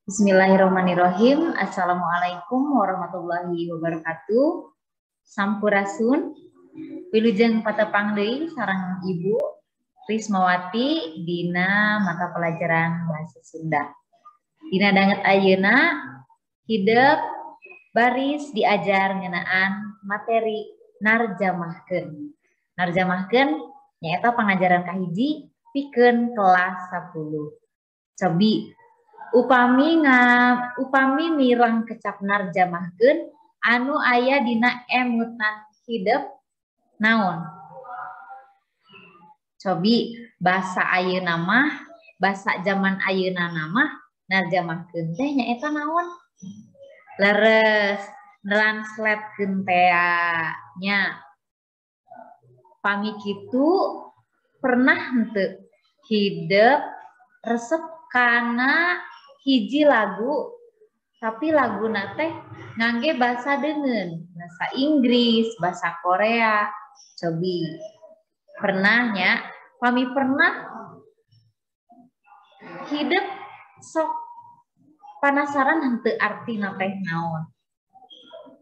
Bismillahirrahmanirrahim. Assalamualaikum warahmatullahi wabarakatuh. Sampurasun. Wilujeng patepang deui sareng Ibu Rismawati dina mata pelajaran bahasa Sunda. Dina danget ayeuna hideuk baris diajar ngeunaan materi narjamahkeun. Narjamahkeun nyaeta pangajaran kahiji pikeun kelas 10. Cobi upami mireng kecap narjamahkeun anu aya dina emutan hideuk naon? Cobi basa ayeuna mah, basa zaman ayeuna mah narjamahkeun teh nyaeta naon? Leres translatekeun teh nya. Pami kitu pernah henteu hideuk resep kana hiji lagu tapi laguna teh ngangge bahasa deungeun, bahasa Inggris, bahasa Korea. Cobi pernahnya pami pernah hidup sok penasaran henteu artina teh naon.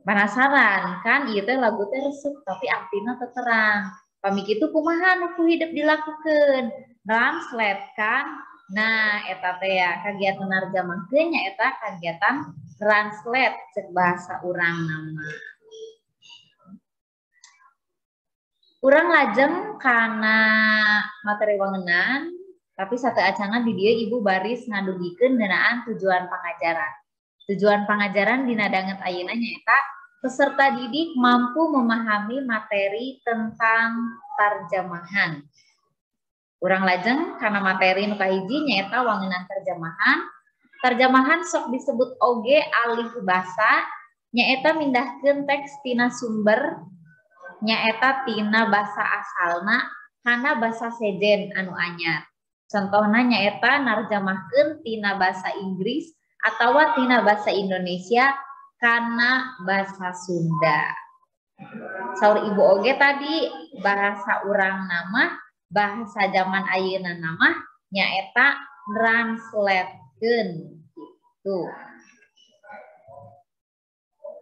Penasaran kan ieu teh lagu teh resep tapi artina teu terang. Pami kitu kumaha nu hidup dilakukeun? Translate kan. Nah, eta teh ya kagiatan narjamahkeun nya eta kagiatan translate cek bahasa urang nama. Urang lajeng kana materi wangunan, tapi satu acana di dieu Ibu baris ngadugikeun ngeunaan tujuan pangajaran. Tujuan pangajaran dina danget ayeuna nyaeta peserta didik mampu memahami materi tentang tarjamahan. Urang lajeng karena materi nu kahiji nyaeta wangunan terjemahan. Terjemahan sok disebut oge alih basa nyaeta mindahkeun teks tina sumber nyaeta tina basa asalna kana basa sejen anu anyar. Contohna nyaeta narjamahkeun tina basa Inggris atawa tina basa Indonesia kana basa Sunda. Saur Ibu oge tadi bahasa urang nama bahasa zaman ayeuna nama nyaeta translatekeun gitu.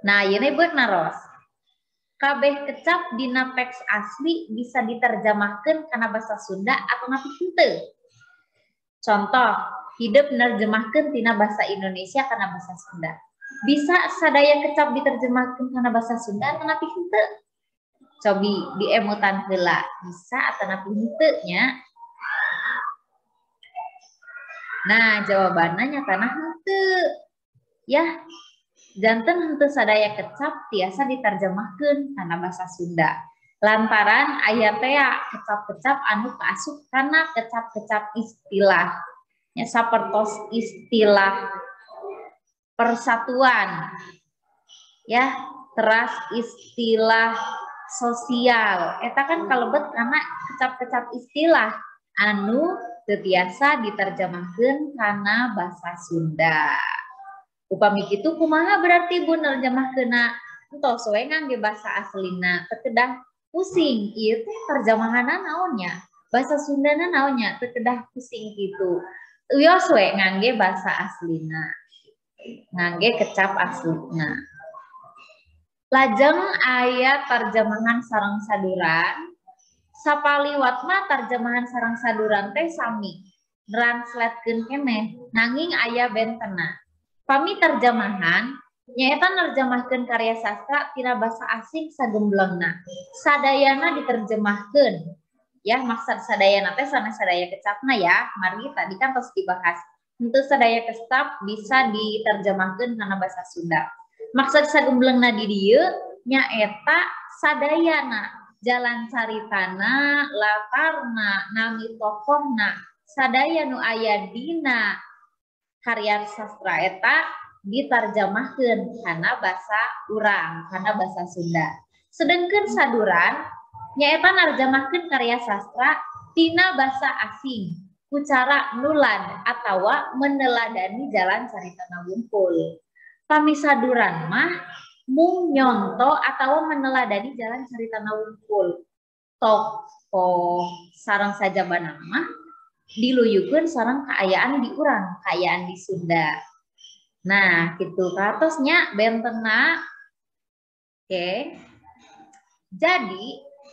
Nah, ieu beuk naros. Kabeh kecap dina teks asli bisa diterjemahkeun kana basa Sunda atau napi henteu. Contoh, hideuk nerjemahkeun tina basa Indonesia kana basa Sunda. Bisa sadaya kecap diterjemahkeun kana basa Sunda atau napi henteu? Cobi diemutan heula bisa atau napi henteu nya. Nah, jawabannya nyatana henteu. Ya, janten henteu sadaya kecap tiasa diterjemahkeun kana basa Sunda. Lantaran aya teh kecap-kecap anu kaasup kana kecap-kecap istilah. Nya sapertos istilah persatuan. Ya, teras istilah sosial. Eta kan kalebet karena kecap-kecap istilah anu teu tiasa diterjemahkeun kana basa Sunda. Upami kitu kumaha berarti Bu nerjemahkeunna? Entos we ngangge basa aslina teu kedah pusing. Ieu teh terjemahanna naon nya? Basa Sundana naon nya? Teu kedah pusing kitu. Wios we ngangge basa aslina. Ngangge kecap aslina. Lajeng aya terjemahan sareng saduran. Sapaliwat mah terjemahan sareng saduran teh sami. Translatekeun keneh, nanging aya bentena. Pami terjemahan nyaeta nerjemahkeun karya sastra tina basa asing sagemblengna. Sadayana diterjemahkeun. Ya, maksud sadayana teh sanes sadaya kecapna ya. Mari tadi kan tos dibahas. Henteu sadaya kecap bisa diterjemahkeun kana basa Sunda. Maksud sagemblengna di dieu nyaeta sadayana jalan caritana, latarna, nami tokohna, sadaya nu aya dina karya sastra eta diterjemahkeun kana basa urang, kana basa Sunda. Sedengkeun saduran nyaeta narjamahkeun karya sastra tina basa asing ku cara nulan atawa meneladani jalan caritana wungkul. Pami saduran mah mung nyonto atawa meneladani jalan caritana wungkul. Tokoh sareng sajabana mah diluyukeun sareng kaayaan di urang, kaayaan di Sunda. Nah, gitu katosnya bentena. Oke. Jadi,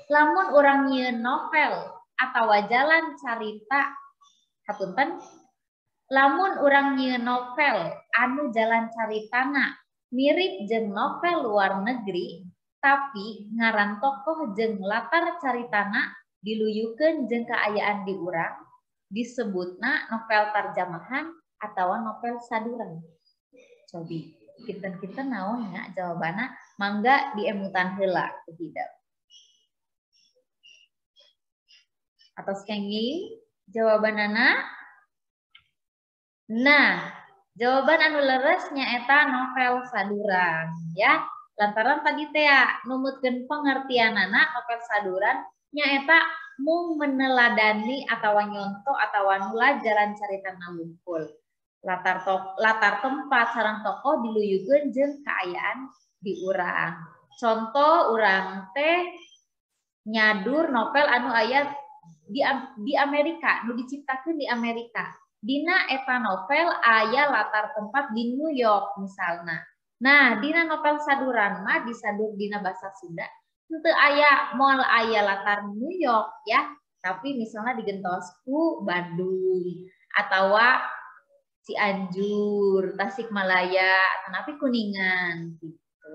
lamun orang nyeun novel atau jalan carita, hapunten, lamun orang nyeun novel anu jalan caritana mirip jeung novel luar negeri, tapi ngaran tokoh jeung latar caritana diluyukeun jeung kaayaan di urang, disebutna novel tarjamahan atau novel saduran. Cobi, kita naonnya jawabannya mangga diemutan heula tidak. Atau skenging jawabanana. Nah, jawaban anu leres nyaeta novel saduran ya. Lantaran tadi teh numutkeun pengertianana novel saduran nyaeta mung meneladani atawa nyonto atawa nula jalan caritana wungkul. Latar tempat sareng tokoh diluyukeun jeung kaayaan di urang. Contoh urang teh nyadur novel anu aya di Amerika, nu diciptakeun di Amerika. Dina eta novel aya latar tempat di New York misalnya. Nah, dina novel saduran mah disadur dina basa Sunda. Henteu aya moal aya latar New York ya, tapi misalnya digentos ku Bandung atawa Cianjur, Tasikmalaya, tapi Kuningan gitu.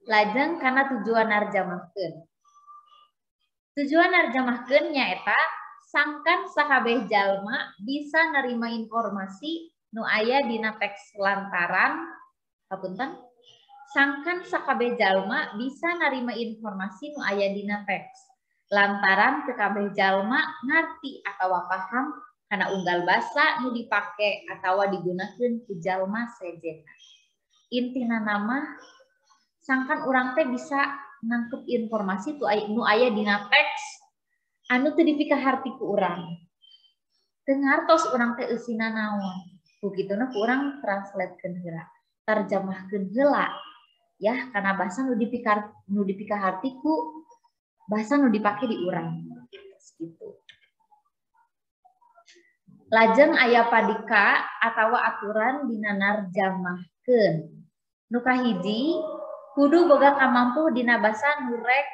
Lajeng karena tujuan narjamahkeun. Tujuan narjamahkeun nyaeta sangkan sakabeh jalma bisa nerima informasi nu aya dina teks lantaran hapunten. Sangkan sakabeh jalma bisa nerima informasi nu aya dina teks lantaran sakabeh jalma ngarti atawa paham kana unggal basa nu dipake atawa digunakeun ku jalma sejenna. Intina nama sangkan urang teh bisa nangkep informasi nu aya dina teks anu teu dipikaharti ku urang. Teu ngartos urang teh eusina naon. Ku kituna ku urang translatekeun heula, tarjamahkeun heula ya kana basa nu dipikaharti ku basa nu dipake di urang. Gitu. Lajeng aya padika atawa aturan dina narjamahkeun. Nu kahiji kudu boga kamampu dina basa nu rek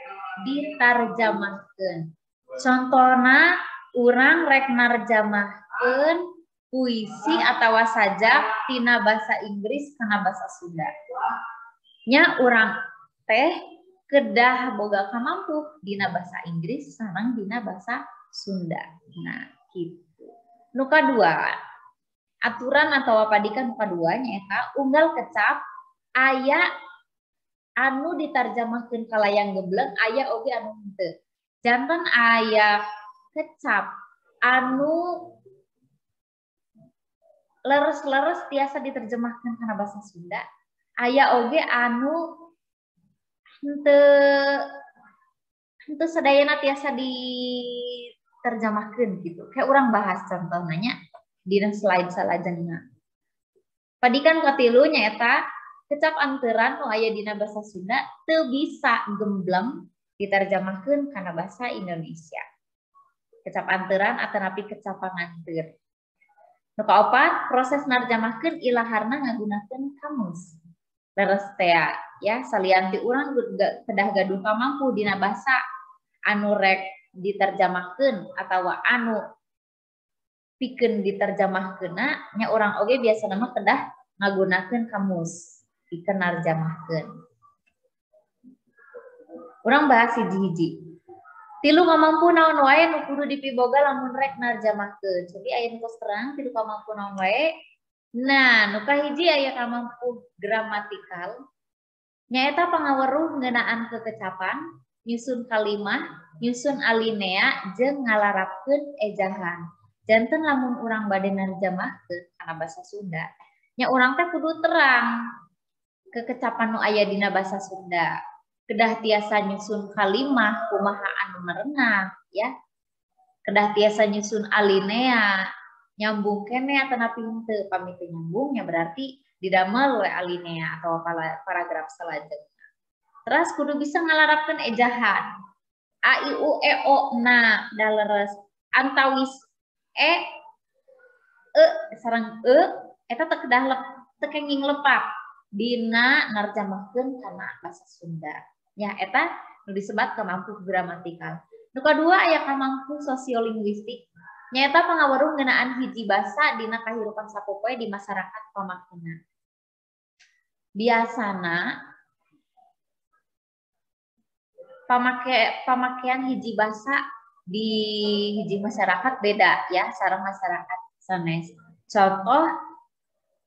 ditarjamahkeun. Contona urang rek narjamahkeun puisi atawa sajak tina basa Inggris kana basa Sunda. Nya urang teh kedah boga kamampu dina basa Inggris sareng dina basa Sunda. Nah, gitu. Nu kadua, aturan atau padikan nu kadua nyaeta unggal kecap aya anu ditarjamahkeun ka layang gebleng aya oge anu henteu. Janten aya kecap anu leres-leres tiasa diterjemahkeun kana basa Sunda, aya oge anu henteu sadayana tiasa diterjemahkeun gitu. Kayak urang bahas contohnya dina slide salajengna. Padikan katilu nyaeta kecap anteuran nu aya dina basa Sunda teu bisa gembleng diterjemahkeun kana basa Indonesia. Kecap anteuran atanapi kecap panganteur. Nu kaopat, proses narjamahkeun ilaharna ngagunakeun kamus. Leres teh ya, salianti urang kedah gaduh kamampu dina basa anu rek diterjemahkeun atawa anu pikeun diterjemahkeunna nya urang oge biasana mah kedah ngagunakeun kamus pikeun narjamahkeun. Urang bahas hiji-hiji. Tilu kamampu naon wae nu kudu dipiboga lamun rek narjamahkeun. Jadi aya nu terang tilu kamampu naon wae. Nah, nu kahiji aya kamampu gramatikal. Nyaeta pangaweruh ngeunaan kekecapan, nyusun kalimah, nyusun alinea jeung ngalarapkeun ejahan. Janten lamun urang bade narjamahkeun kana basa Sunda, nya urang teh kudu terang kekecapan nu aya dina basa Sunda. Kedah tiasa nyusun kalimah kumaha anu merenah ya. Kedah tiasa nyusun alinea nyambung kene atanapi henteu pami teu nyambung nya berarti didamel we alinea atau paragraf salajengna. Terus kudu bisa ngalarapkeun ejahan. A I U E O na da leres antawis sareng eta teu kedah tekenging lepat dina narjamahkeun kana basa Sunda. Ya eta nu disebat kamampu gramatikal. Nu kadua aya kamampu sosiolinguistik. Nyaeta pangaweruh ngeunaan hiji basa dina kahirupan sapopoe di masyarakat pamakena. Biasana pamakean hiji basa di hiji masyarakat beda ya sareng masyarakat sanes. Contoh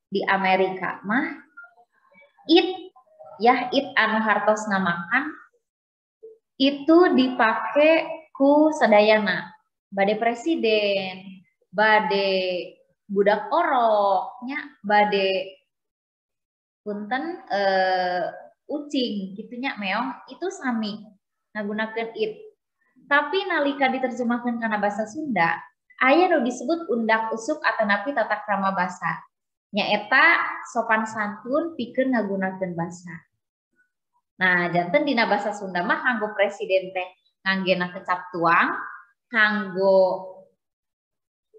di Amerika mah it anu hartos ngamakan itu dipake ku sadayana bade presiden, bade budak oroknya, bade punten ucing gitunya meong itu sami ngagunakeun it. Tapi nalika diterjemahkeun kana basa Sunda, aya nu disebut undak usuk atanapi tata krama basa. Nyaeta sopan santun pikeun ngagunakeun basa. Nah, janten dina basa Sunda mah kanggo presiden teh nganggena kecap tuang, kanggo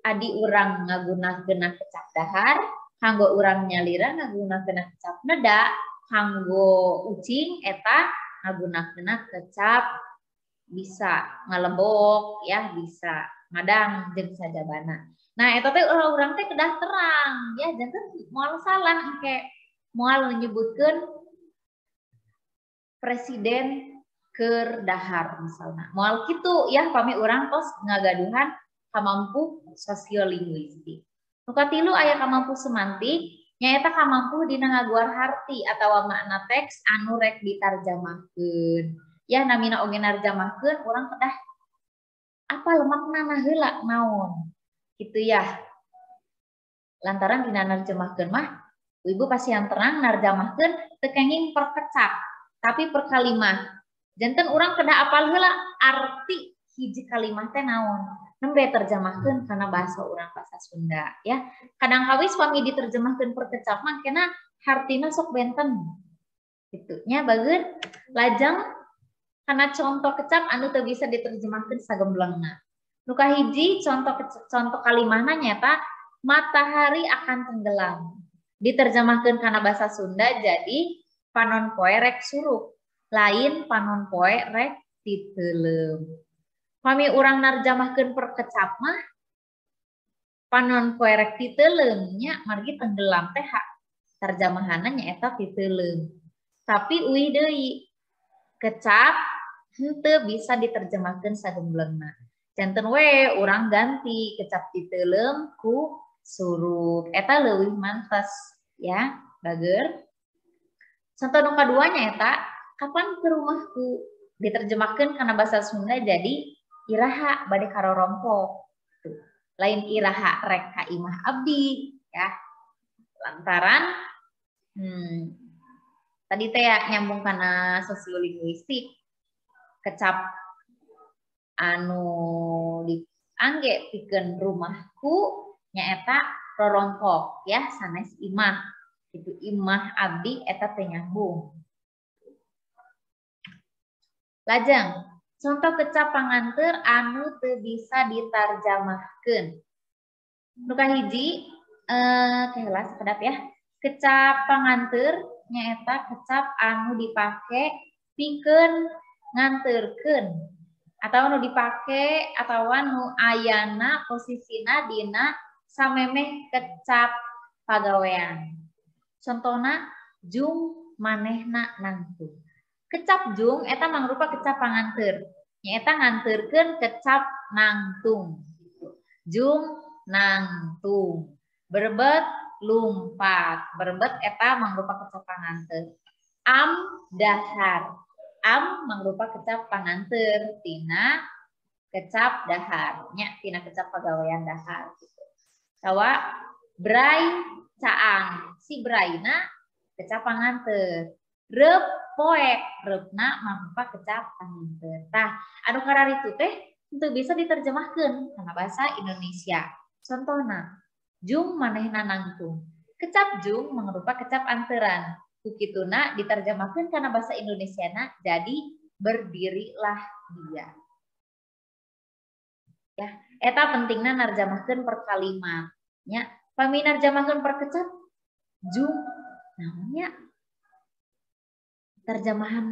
adi urang ngagunakeun kecap dahar, kanggo urang nyalira ngagunakeun kecap neda, kanggo ucing eta ngagunakeun kecap bisa ngalebok ya, bisa ngadang jeung sajabana. Nah, eta teh urang teh kedah terang ya, janten moal salah engke moal nyebutkeun presiden keur dahar misalnya. Moal kitu ya pami urang tos ngagaduhan kamampu sosiolinguistik. Nu katilu aya kamampu semantik, nyaeta kamampu dina ngaguar harti atawa makna teks anu rek ditarjamahkeun. Ya namina oge narjamahkeun urang kedah apa lemakna heula naon. Gitu ya. Lantaran dina narjamahkeun mah ibu pasien terang narjamahkeun teu kenging perkecap tapi per kalimat. Janten urang kedah apal heula arti hiji kalimat teh naon. Nembe terjemahkeun kana bahasa urang basa Sunda ya. Kadang kawis pami diterjemahkeun per kecap mah kena hartina sok benten. Kitu nya bageun lajeng kana contoh kecap anu teu bisa diterjemahkeun sagemblengna. Nu kahiji contoh kalimahna nyata matahari akan tenggelam. Diterjemahkeun kana bahasa Sunda jadi panon poe rek surup, lain panon poe rek titeulem. Pami urang narjamahkeun per kecap mah panon poe rek titeulem nya margi tenggelam teh tarjamahanna nyaeta titeulem. Tapi uih deui kecap henteu bisa diterjemahkeun sagemblengna. Janten we urang ganti kecap titeulem ku surup. Eta leuwih mantes ya, bager. Contoh nu kadua nyaeta kapan ke rumahku diterjemahkeun kana bahasa Sunda jadi iraha bade karorompok. Tuh. Lain iraha rek ka imah abdi ya. Lantaran tadi teh ya nyambung kana sosiolinguistik kecap anu diangge pikeun rumahku nyaeta rorompok ya sanes imah. Itu imah abdi eta teh nyambung. Lajeng contoh kecap panganteur anu teu bisa ditarjamahkeun. Nu kahiji heula sakedap ya. Kecap panganteur nyaeta kecap anu dipake pikeun nganteurkeun atau nu dipake atawa nu ayana posisina dina samemeh kecap pagawean. Contohna jung manehna nangtung. Kecap jung eta mangrupa kecap panganteur. Nyaeta nganteurkeun kecap nangtung. Jung nangtung. Berbet lumpat. Berbet eta mangrupa kecap panganteur. Am dahar. Am mangrupa kecap panganteur tina kecap dahar. Nya tina kecap pagawean dahar. Sawa brai caang. Si braina kecap panganteur. Rep poe. Repna mangrupa kecap panganteur. Tah, anu kararitu teh tentu bisa diterjemahkeun kana bahasa Indonesia. Contohna, jung manehna nangtung. Kecap jung mangrupa kecap anteuran. Kukituna diterjemahkeun kana bahasa Indonesiana jadi berdirilah dia. Ya, eta pentingna narjamahkeun per kalimat. nya paminarjamahkeun perkecap jung naonnya terjemahan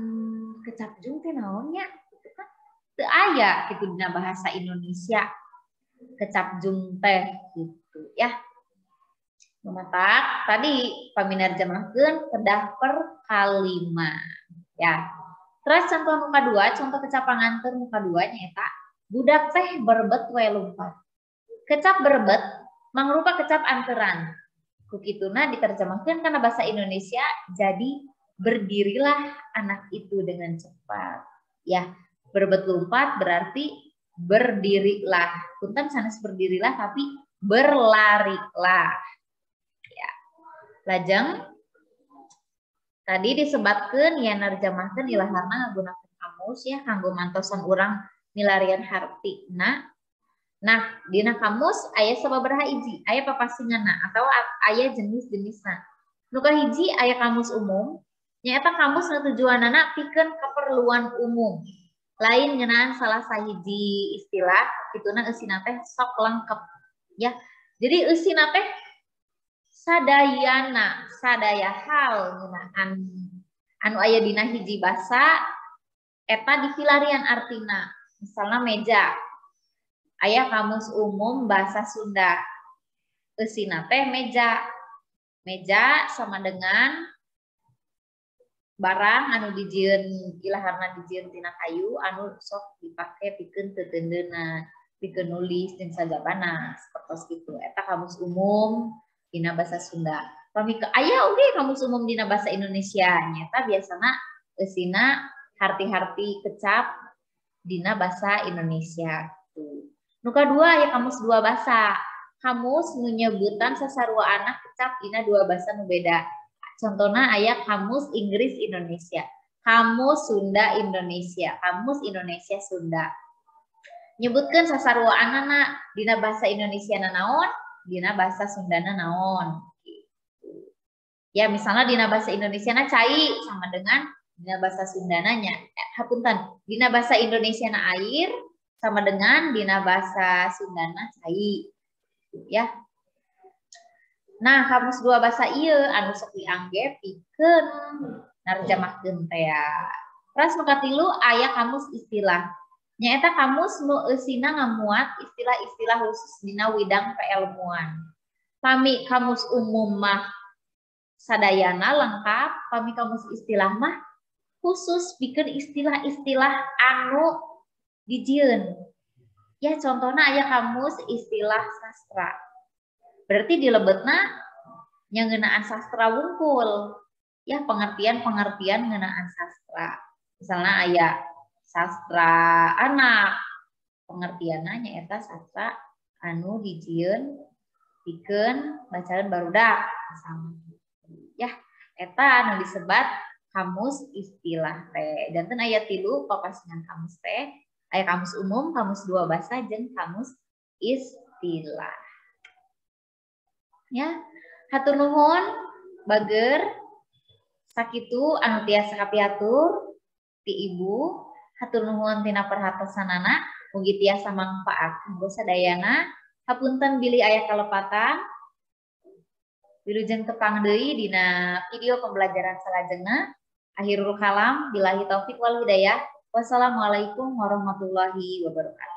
kecap jung teh naonnya gitu kan teu aya gitu dina bahasa Indonesia kecap jung teh gitu ya. Mematak tadi paminarjamahkeun kedah per kalima ya. Terus contoh muka 2, contoh kecap panganten muka 2 nyaeta budak teh berbet we lumpat. Kecap berbet mangrupa kecap anteran. Kukituna diterjemahkan karena bahasa Indonesia jadi berdirilah anak itu dengan cepat. Ya, berbet lumpat berarti berdirilah. Punten sanes berdirilah tapi berlarilah. Ya. Lajeng tadi disebutkan ya narjamahkeun ilaharna nggunakeun kamus ya kanggo mantosan urang milarian hartina. Nah, dina kamus aya sababaraha hiji, aya papasinganna atau aya jenis-jenisna. Nu kahiji aya kamus umum, nyaeta kamus nu tujuanana pikeun keperluan umum. Lain ngeunaan salah sahiji istilah, kituna eusina teh sok lengkep. Ya. Jadi eusina teh sadayana, sadaya hal ngeunaan anu aya dina hiji basa eta dipilarian artina. Misalnya meja. Aya kamus umum bahasa Sunda. Eusina teh meja. Meja sama dengan barang anu dijieun ilaharna dijieun tina kayu anu sok dipake pikeun teteundeuna, pikeun nulis jeung sajabana sapertos kitu. Eta kamus umum dina bahasa Sunda. Pamika aya oge kamus umum dina bahasa Indonesia nyata biasana eusina harti-harti kecap dina bahasa Indonesia. Nu kadua aya kamus dua basa. Kamus nu nyebutan sasarua anak kecap dina dua basa nu beda. Contohna aya kamus Inggris Indonesia, kamus Sunda Indonesia, kamus Indonesia Sunda. Nyebutkeun sasarua anana dina bahasa Indonesia naon, dina bahasa Sundana naon. Ya misalnya dina bahasa Indonesia na cai sama dengan dina bahasa Sundana nya. Hapunten, dina bahasa Indonesia na air sama dengan dina bahasa Sundana cai. Ya. Nah, kamus dua bahasa ieu anu sok diangge pikeun narjamahkeun teh ya. Terus nu katilu aya kamus istilah. Nyaeta kamus nu eusina ngamuat istilah-istilah khusus dina widang peilmuan. Pami kamus umum mah sadayana lengkap, pami kamus istilah mah khusus pikeun istilah-istilah anu dijieun. Ya contohnya aya kamus istilah sastra. Berarti dilebetna nya ngeunaan sastra wungkul. Ya pengertian-pengertian ngeunaan sastra. Misalnya aya sastra anak. Pengertianna nyaeta sastra anu dijieun pikeun bacaan barudak misalnya. Ya, eta anu disebat kamus istilah teh. Danten aya 3 papasingan kamus teh. Aya kamus umum, kamus dua basa, jeung kamus istilah. Ya, hatur nuhun bager sakitu anu tiasa kapiatur ti ibu. Hatur nuhun tina perhatosanana mugi tiasa mangpaat kanggo sadayana. Hapunten bilih aya kalepatan. Wilujeng tepang deui dina video pembelajaran salajengna. Akhirul kalam billahi taufik wal hidayah. Wassalamualaikum warahmatullahi wabarakatuh.